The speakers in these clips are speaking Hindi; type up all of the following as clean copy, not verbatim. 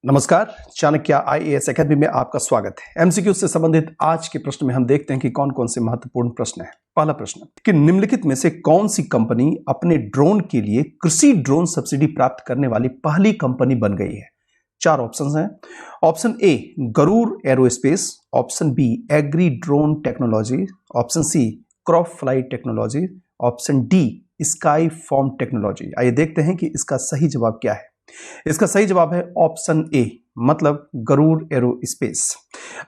नमस्कार, चाणक्य आईएएस एकेडमी में आपका स्वागत है। एमसीक्यू से संबंधित आज के प्रश्न में हम देखते हैं कि कौन कौन से महत्वपूर्ण प्रश्न हैं। पहला प्रश्न कि निम्नलिखित में से कौन सी कंपनी अपने ड्रोन के लिए कृषि ड्रोन सब्सिडी प्राप्त करने वाली पहली कंपनी बन गई है। चार ऑप्शन हैं। Option A Garuda aerospace, option B agri drone technology, option C crop fly technology, option D sky form technology. आइए देखते हैं कि इसका सही जवाब क्या है। इसका सही जवाब है ऑप्शन ए, मतलब गरुड़ एरोस्पेस।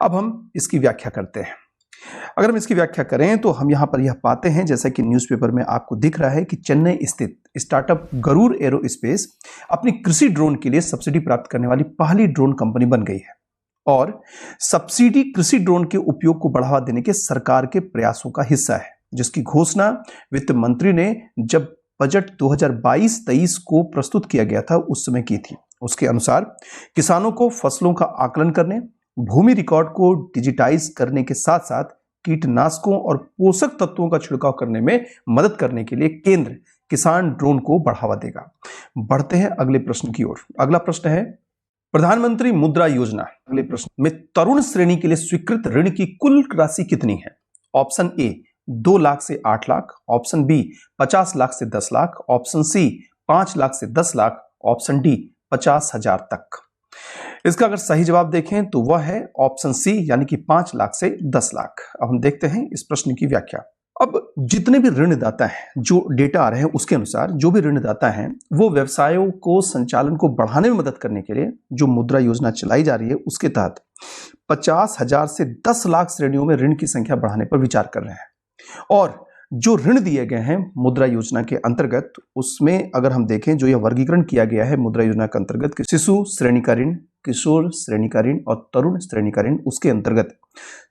अब हम इसकी व्याख्या करते हैं। अगर हम इसकी व्याख्या करें तो हम यहां पर यह पाते हैं, जैसा कि न्यूज़पेपर में आपको दिख रहा है, कि चेन्नई स्थित स्टार्टअप गरुड़ एरोस्पेस अपनी कृषि ड्रोन के लिए सब्सिडी प्राप्त करने वाली पहली ड्रोन कंपनी बन गई है। और सब्सिडी कृषि ड्रोन के उपयोग को बढ़ावा देने के सरकार के प्रयासों का हिस्सा है, जिसकी घोषणा वित्त मंत्री ने जब बजट 2022-23 को प्रस्तुत किया गया था उस समय की थी। उसके अनुसार किसानों को फसलों का आकलन करने, भूमि रिकॉर्ड को डिजिटाइज करने के साथ साथ कीटनाशकों और पोषक तत्वों का छिड़काव करने में मदद करने के लिए केंद्र किसान ड्रोन को बढ़ावा देगा। बढ़ते हैं अगले प्रश्न की ओर। अगला प्रश्न है प्रधानमंत्री मुद्रा योजना अगले प्रश्न में तरुण श्रेणी के लिए स्वीकृत ऋण की कुल राशि कितनी है। ऑप्शन ए 2 लाख से 8 लाख, ऑप्शन बी 50 लाख से 10 लाख, ऑप्शन सी 5 लाख से 10 लाख, ऑप्शन डी 50,000 तक। इसका अगर सही जवाब देखें तो वह है ऑप्शन सी, यानी कि 5 लाख से 10 लाख। अब हम देखते हैं इस प्रश्न की व्याख्या। अब जितने भी ऋणदाता हैं, जो डेटा आ रहे हैं उसके अनुसार जो भी ऋणदाता हैं वो व्यवसायों को संचालन को बढ़ाने में मदद करने के लिए जो मुद्रा योजना चलाई जा रही है उसके तहत 50,000 से 10 लाख श्रेणियों में ऋण की संख्या बढ़ाने पर विचार कर रहे हैं। और जो ऋण दिए गए हैं मुद्रा योजना के अंतर्गत, उसमें अगर हम देखें जो यह वर्गीकरण किया गया है मुद्रा योजना के अंतर्गत कि शिशु श्रेणी का ऋण, किशोर श्रेणी का ऋण और तरुण श्रेणी का ऋण, उसके अंतर्गत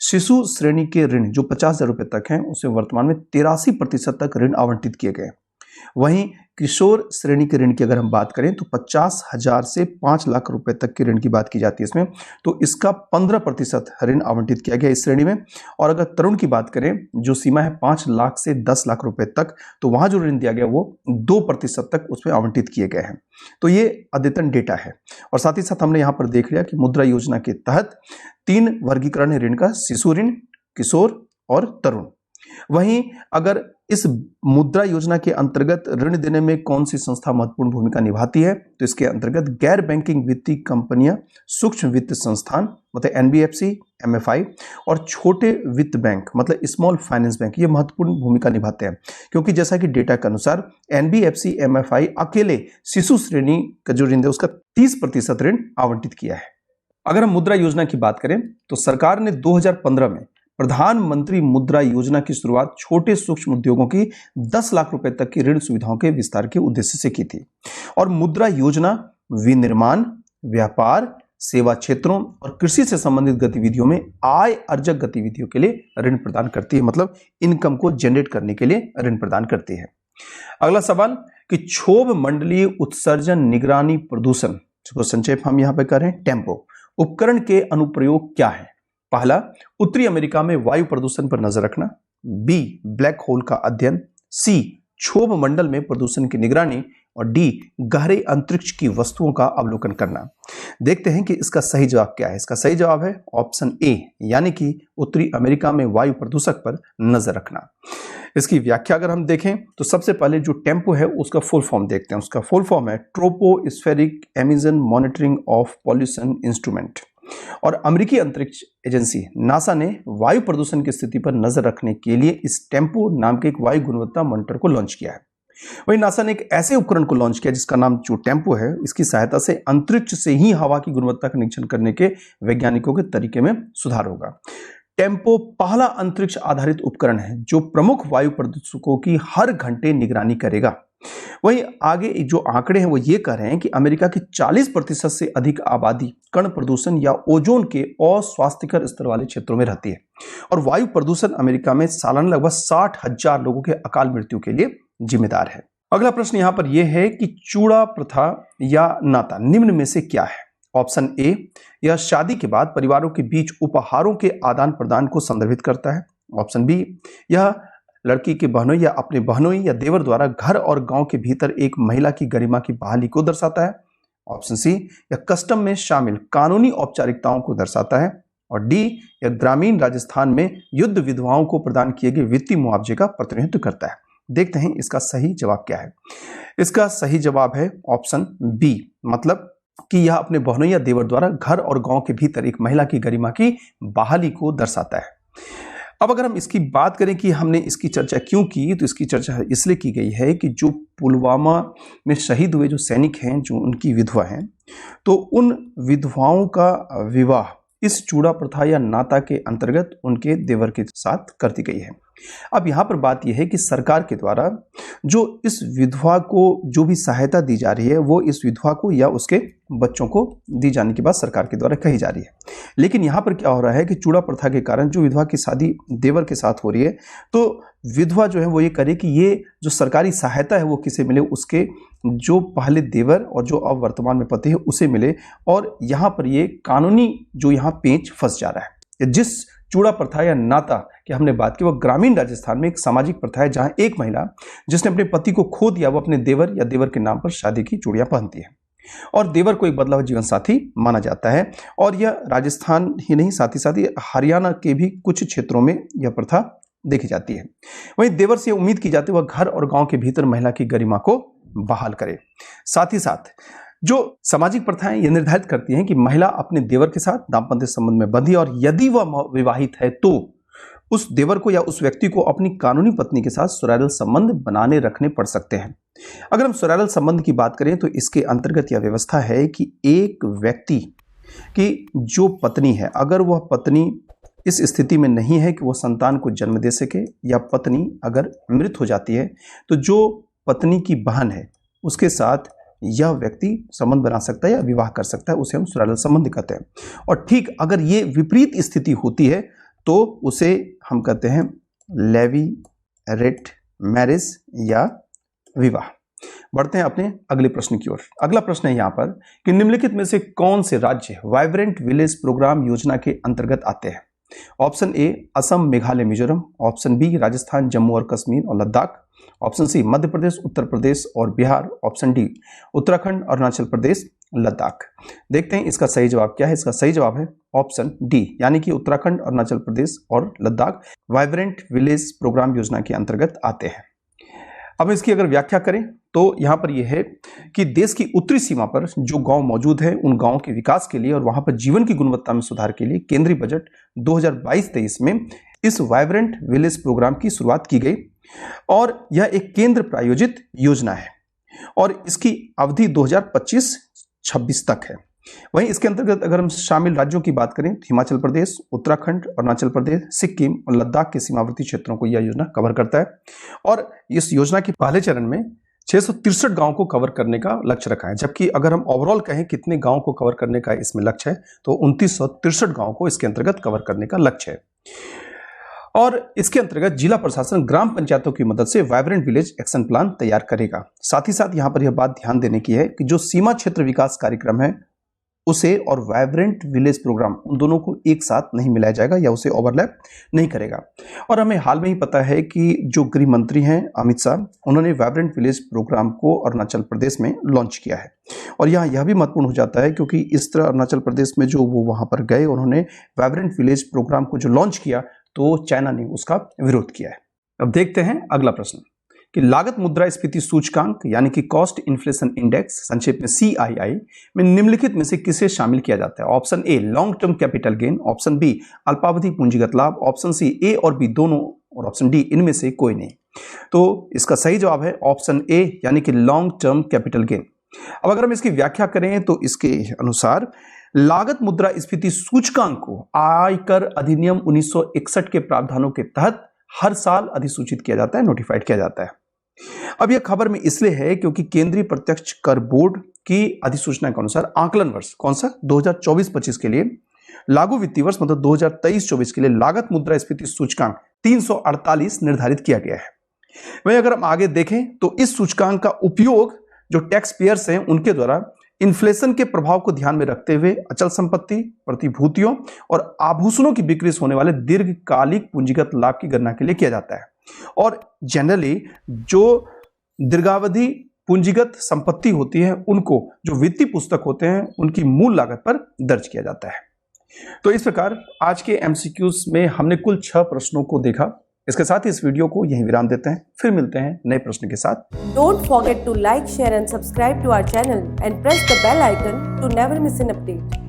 शिशु श्रेणी के ऋण जो 50,000 रुपए तक हैं उसमें वर्तमान में 83% तक ऋण आवंटित किए गए। वहीं किशोर श्रेणी के ऋण की अगर हम बात करें तो 50,000 से 5 लाख रुपए तक के ऋण की बात की जाती है इसमें, तो इसका 15% ऋण आवंटित किया गया इस श्रेणी में। और अगर तरुण की बात करें जो सीमा है 5 लाख से 10 लाख रुपए तक, तो वहां जो ऋण दिया गया वो 2% तक उसमें आवंटित किए गए हैं। तो ये अद्यतन डेटा है। और साथ ही साथ हमने यहाँ पर देख लिया कि मुद्रा योजना के तहत 3 वर्गीकरण है ऋण का, शिशु ऋण, किशोर और तरुण। वहीं अगर इस मुद्रा योजना के अंतर्गत ऋण देने में कौन सी संस्था महत्वपूर्ण भूमिका निभाती है, तो इसके अंतर्गत गैर बैंकिंग वित्तीय कंपनियां, सूक्ष्म वित्त संस्थान मतलब एनबीएफसी, एमएफआई और छोटे वित्त बैंक मतलब स्मॉल फाइनेंस बैंक, ये महत्वपूर्ण भूमिका निभाते हैं। क्योंकि जैसा कि डेटा के अनुसार एनबीएफसी, एमएफआई अकेले शिशु श्रेणी का जो ऋण है उसका 30% ऋण आवंटित किया है। अगर हम मुद्रा योजना की बात करें तो सरकार ने 2015 में प्रधानमंत्री मुद्रा योजना की शुरुआत छोटे सूक्ष्म उद्योगों की 10 लाख रुपए तक की ऋण सुविधाओं के विस्तार के उद्देश्य से की थी। और मुद्रा योजना विनिर्माण, व्यापार, सेवा क्षेत्रों और कृषि से संबंधित गतिविधियों में आय अर्जक गतिविधियों के लिए ऋण प्रदान करती है, मतलब इनकम को जनरेट करने के लिए ऋण प्रदान करती है। अगला सवाल कि क्षोभ मंडलीय उत्सर्जन निगरानी प्रदूषण, जिसको संक्षेप हम यहां पर करें टेम्पो, उपकरण के अनुप्रयोग क्या है। पहला, उत्तरी अमेरिका में वायु प्रदूषण पर नजर रखना, बी ब्लैक होल का अध्ययन, सी क्षोभ मंडल में प्रदूषण की निगरानी और डी गहरे अंतरिक्ष की वस्तुओं का अवलोकन करना। देखते हैं कि इसका सही जवाब क्या है। इसका सही जवाब है ऑप्शन ए, यानी कि उत्तरी अमेरिका में वायु प्रदूषक पर नजर रखना। इसकी व्याख्या अगर हम देखें तो सबसे पहले जो टेम्पो है उसका फुल फॉर्म देखते हैं। उसका फुल फॉर्म है tropospheric emission monitoring of pollution instrument. और अमेरिकी अंतरिक्ष एजेंसी नासा ने वायु प्रदूषण की स्थिति पर नजर रखने के लिए इस टेम्पो नाम के एक वायु गुणवत्ता मॉनिटर को लॉन्च किया है। वहीं नासा ने एक ऐसे उपकरण को लॉन्च किया जिसका नाम जो टेम्पो है, इसकी सहायता से अंतरिक्ष से ही हवा की गुणवत्ता का निरीक्षण करने के वैज्ञानिकों के तरीके में सुधार होगा। टेम्पो पहला अंतरिक्ष आधारित उपकरण है जो प्रमुख वायु प्रदूषकों की हर घंटे निगरानी करेगा। वहीं आगे जो आंकड़े हैं वो ये कह रहे हैं कि अमेरिका की 40% से अधिक आबादी कण प्रदूषण या ओजोन के अस्वास्थ्यकर स्तर वाले क्षेत्रों में रहती है। और वायु प्रदूषण अमेरिका में सालाना लगभग 60,000 लोगों के अकाल मृत्यु के लिए जिम्मेदार है। अगला प्रश्न यहां पर यह है कि चूड़ा प्रथा या नाता निम्न में से क्या है। ऑप्शन ए, यह शादी के बाद परिवारों के बीच उपहारों के आदान प्रदान को संदर्भित करता है। ऑप्शन बी, यह लड़की के बहनोई या अपने बहनोई या देवर द्वारा घर और गांव के भीतर एक महिला की गरिमा की बहाली को दर्शाता है। ऑप्शन सी, यह कस्टम में शामिल कानूनी औपचारिकताओं को दर्शाता है। और डी, यह ग्रामीण राजस्थान में युद्ध विधवाओं को प्रदान किए गए वित्तीय मुआवजे का प्रतिनिधित्व करता है। देखते हैं इसका सही जवाब क्या है। इसका सही जवाब है ऑप्शन बी, मतलब कि यह अपने बहनोई देवर द्वारा घर और गांव के भीतर एक महिला की गरिमा की बहाली को दर्शाता है। अब अगर हम इसकी बात करें कि हमने इसकी चर्चा क्यों की, तो इसकी चर्चा इसलिए की गई है कि जो पुलवामा में शहीद हुए जो सैनिक हैं, जो उनकी विधवा हैं, तो उन विधवाओं का विवाह इस चूड़ा प्रथा या नाता के अंतर्गत उनके देवर के साथ कर दी गई है। अब यहाँ पर बात यह है कि सरकार के द्वारा जो इस विधवा को जो भी सहायता दी जा रही है वो इस विधवा को या उसके बच्चों को दी जाने की बात सरकार के द्वारा कही जा रही है। लेकिन यहाँ पर क्या हो रहा है कि चूड़ा प्रथा के कारण जो विधवा की शादी देवर के साथ हो रही है, तो विधवा जो है वो ये करे कि ये जो सरकारी सहायता है वो किसे मिले, उसके जो पहले देवर और जो अब वर्तमान में पति है उसे मिले। और यहाँ पर ये कानूनी जो यहाँ पेंच फंस जा रहा है। जिस चूड़ा प्रथा या नाता की हमने बात की, वह ग्रामीण राजस्थान में एक सामाजिक प्रथा है जहां एक महिला जिसने अपने पति को खो दिया वो अपने देवर या देवर के नाम पर शादी की चूड़ियां पहनती है और देवर को एक बदला हुआ जीवन साथी माना जाता है। और यह राजस्थान ही नहीं, साथ ही साथ हरियाणा के भी कुछ क्षेत्रों में यह प्रथा देखी जाती है। वहीं देवर से उम्मीद की जाती है वह घर और गांव के भीतर महिला की गरिमा को बहाल करे। साथ ही साथ जो सामाजिक प्रथाएं ये निर्धारित करती हैं कि महिला अपने देवर के साथ दाम्पत्य संबंध में बंधी, और यदि वह विवाहित है तो उस देवर को या उस व्यक्ति को अपनी कानूनी पत्नी के साथ सुरैल संबंध बनाने रखने पड़ सकते हैं। अगर हम सुरैल संबंध की बात करें तो इसके अंतर्गत यह व्यवस्था है कि एक व्यक्ति की जो पत्नी है, अगर वह पत्नी इस स्थिति में नहीं है कि वह संतान को जन्म दे सके, या पत्नी अगर मृत हो जाती है, तो जो पत्नी की बहन है उसके साथ यह व्यक्ति संबंध बना सकता है या विवाह कर सकता है, उसे हम सुरैल संबंध कहते हैं। और ठीक अगर ये विपरीत स्थिति होती है तो उसे हम कहते हैं लेवीरेट मैरिज या विवाह। बढ़ते हैं अपने अगले प्रश्न की ओर। अगला प्रश्न है यहाँ पर कि निम्नलिखित में से कौन से राज्य वाइब्रेंट विलेज प्रोग्राम योजना के अंतर्गत आते हैं। Option A, Assam, Meghalaya, Mizoram. Option B, Rajasthan, Jammu और कश्मीर और लद्दाख। ऑप्शन सी, मध्य प्रदेश, उत्तर प्रदेश और बिहार। Option D, Uttarakhand, Arunachal Pradesh, Ladakh. देखते हैं इसका सही जवाब क्या है। इसका सही जवाब है ऑप्शन डी, यानी कि उत्तराखंड, अरुणाचल प्रदेश और लद्दाख वाइब्रेंट विलेज प्रोग्राम योजना के अंतर्गत आते हैं। अब इसकी अगर व्याख्या करें तो यहाँ पर यह है कि देश की उत्तरी सीमा पर जो गांव मौजूद है उन गांवों के विकास के लिए और वहां पर जीवन की गुणवत्ता में सुधार के लिए केंद्रीय बजट 2022-23 में इस वाइब्रेंट विलेज प्रोग्राम की शुरुआत की गई और यह एक केंद्र प्रायोजित योजना है और इसकी अवधि 2025-26 तक है। वहीं इसके अंतर्गत अगर हम शामिल राज्यों की बात करें तो हिमाचल प्रदेश, उत्तराखंड, अरुणाचल प्रदेश, सिक्किम और लद्दाख के सीमावर्ती क्षेत्रों को यह योजना कवर करता है। और इस योजना के पहले चरण में 663 गांव को कवर करने का लक्ष्य रखा है, जबकि अगर हम ओवरऑल कहें कितने गांव को कवर करने का इसमें लक्ष्य है तो 2963 गांव को इसके अंतर्गत कवर करने का लक्ष्य है। और इसके अंतर्गत जिला प्रशासन ग्राम पंचायतों की मदद से वाइब्रेंट विलेज एक्शन प्लान तैयार करेगा। साथ ही साथ यहाँ पर यह बात ध्यान देने की है कि जो सीमा क्षेत्र विकास कार्यक्रम है उसे और वाइब्रेंट विलेज प्रोग्राम उन दोनों को एक साथ नहीं मिलाया जाएगा या उसे ओवरलैप नहीं करेगा। और हमें हाल में ही पता है कि जो गृह मंत्री हैं अमित शाह, उन्होंने वाइब्रेंट विलेज प्रोग्राम को अरुणाचल प्रदेश में लॉन्च किया है। और यहाँ यह भी महत्वपूर्ण हो जाता है क्योंकि इस तरह अरुणाचल प्रदेश में जो वो वहाँ पर गए, उन्होंने वाइब्रेंट विलेज प्रोग्राम को जो लॉन्च किया तो चाइना ने उसका विरोध किया है। अब देखते हैं अगला प्रश्न कि लागत मुद्रास्फीति सूचकांक यानी कि कॉस्ट इन्फ्लेशन इंडेक्स, संक्षेप में CII, में निम्नलिखित में से किसे शामिल किया जाता है। Option A, long term capital gain. Option B, अल्पावधि पूंजीगत लाभ। ऑप्शन सी, ए और बी दोनों। और ऑप्शन डी, इनमें से कोई नहीं। तो इसका सही जवाब है ऑप्शन ए, यानी कि लॉन्ग टर्म कैपिटल गेन। अब अगर हम इसकी व्याख्या करें तो इसके अनुसार लागत मुद्रास्फीति सूचकांक को आयकर अधिनियम 1961 के प्रावधानों के तहत हर साल अधिसूचित किया जाता है, नोटिफाइड किया जाता है। अब यह खबर में इसलिए है क्योंकि केंद्रीय प्रत्यक्ष कर बोर्ड की अधिसूचना के अनुसार आकलन वर्ष कौन सा 2024-25 के लिए लागू वित्तीय वर्ष मतलब 2023-24 के लिए लागत मुद्रास्फीति सूचकांक 348 निर्धारित किया गया है। वहीं अगर हम आगे देखें तो इस सूचकांक का उपयोग जो टैक्स पेयर्स हैं उनके द्वारा इन्फ्लेशन के प्रभाव को ध्यान में रखते हुए अचल संपत्ति, प्रतिभूतियों और आभूषणों की बिक्री से होने वाले दीर्घकालिक पूंजीगत लाभ की गणना के लिए किया जाता है। और जनरली जो दीर्घावधि पूंजीगत संपत्ति होती है उनको जो वित्तीय पुस्तक होते हैं उनकी मूल लागत पर दर्ज किया जाता है। तो इस प्रकार आज के एमसीक्यूज में हमने कुल 6 प्रश्नों को देखा। इसके साथ ही इस वीडियो को यहीं विराम देते हैं, फिर मिलते हैं नए प्रश्न के साथ। Don't forget to like, share and subscribe to our channel and press the bell icon to never miss an update.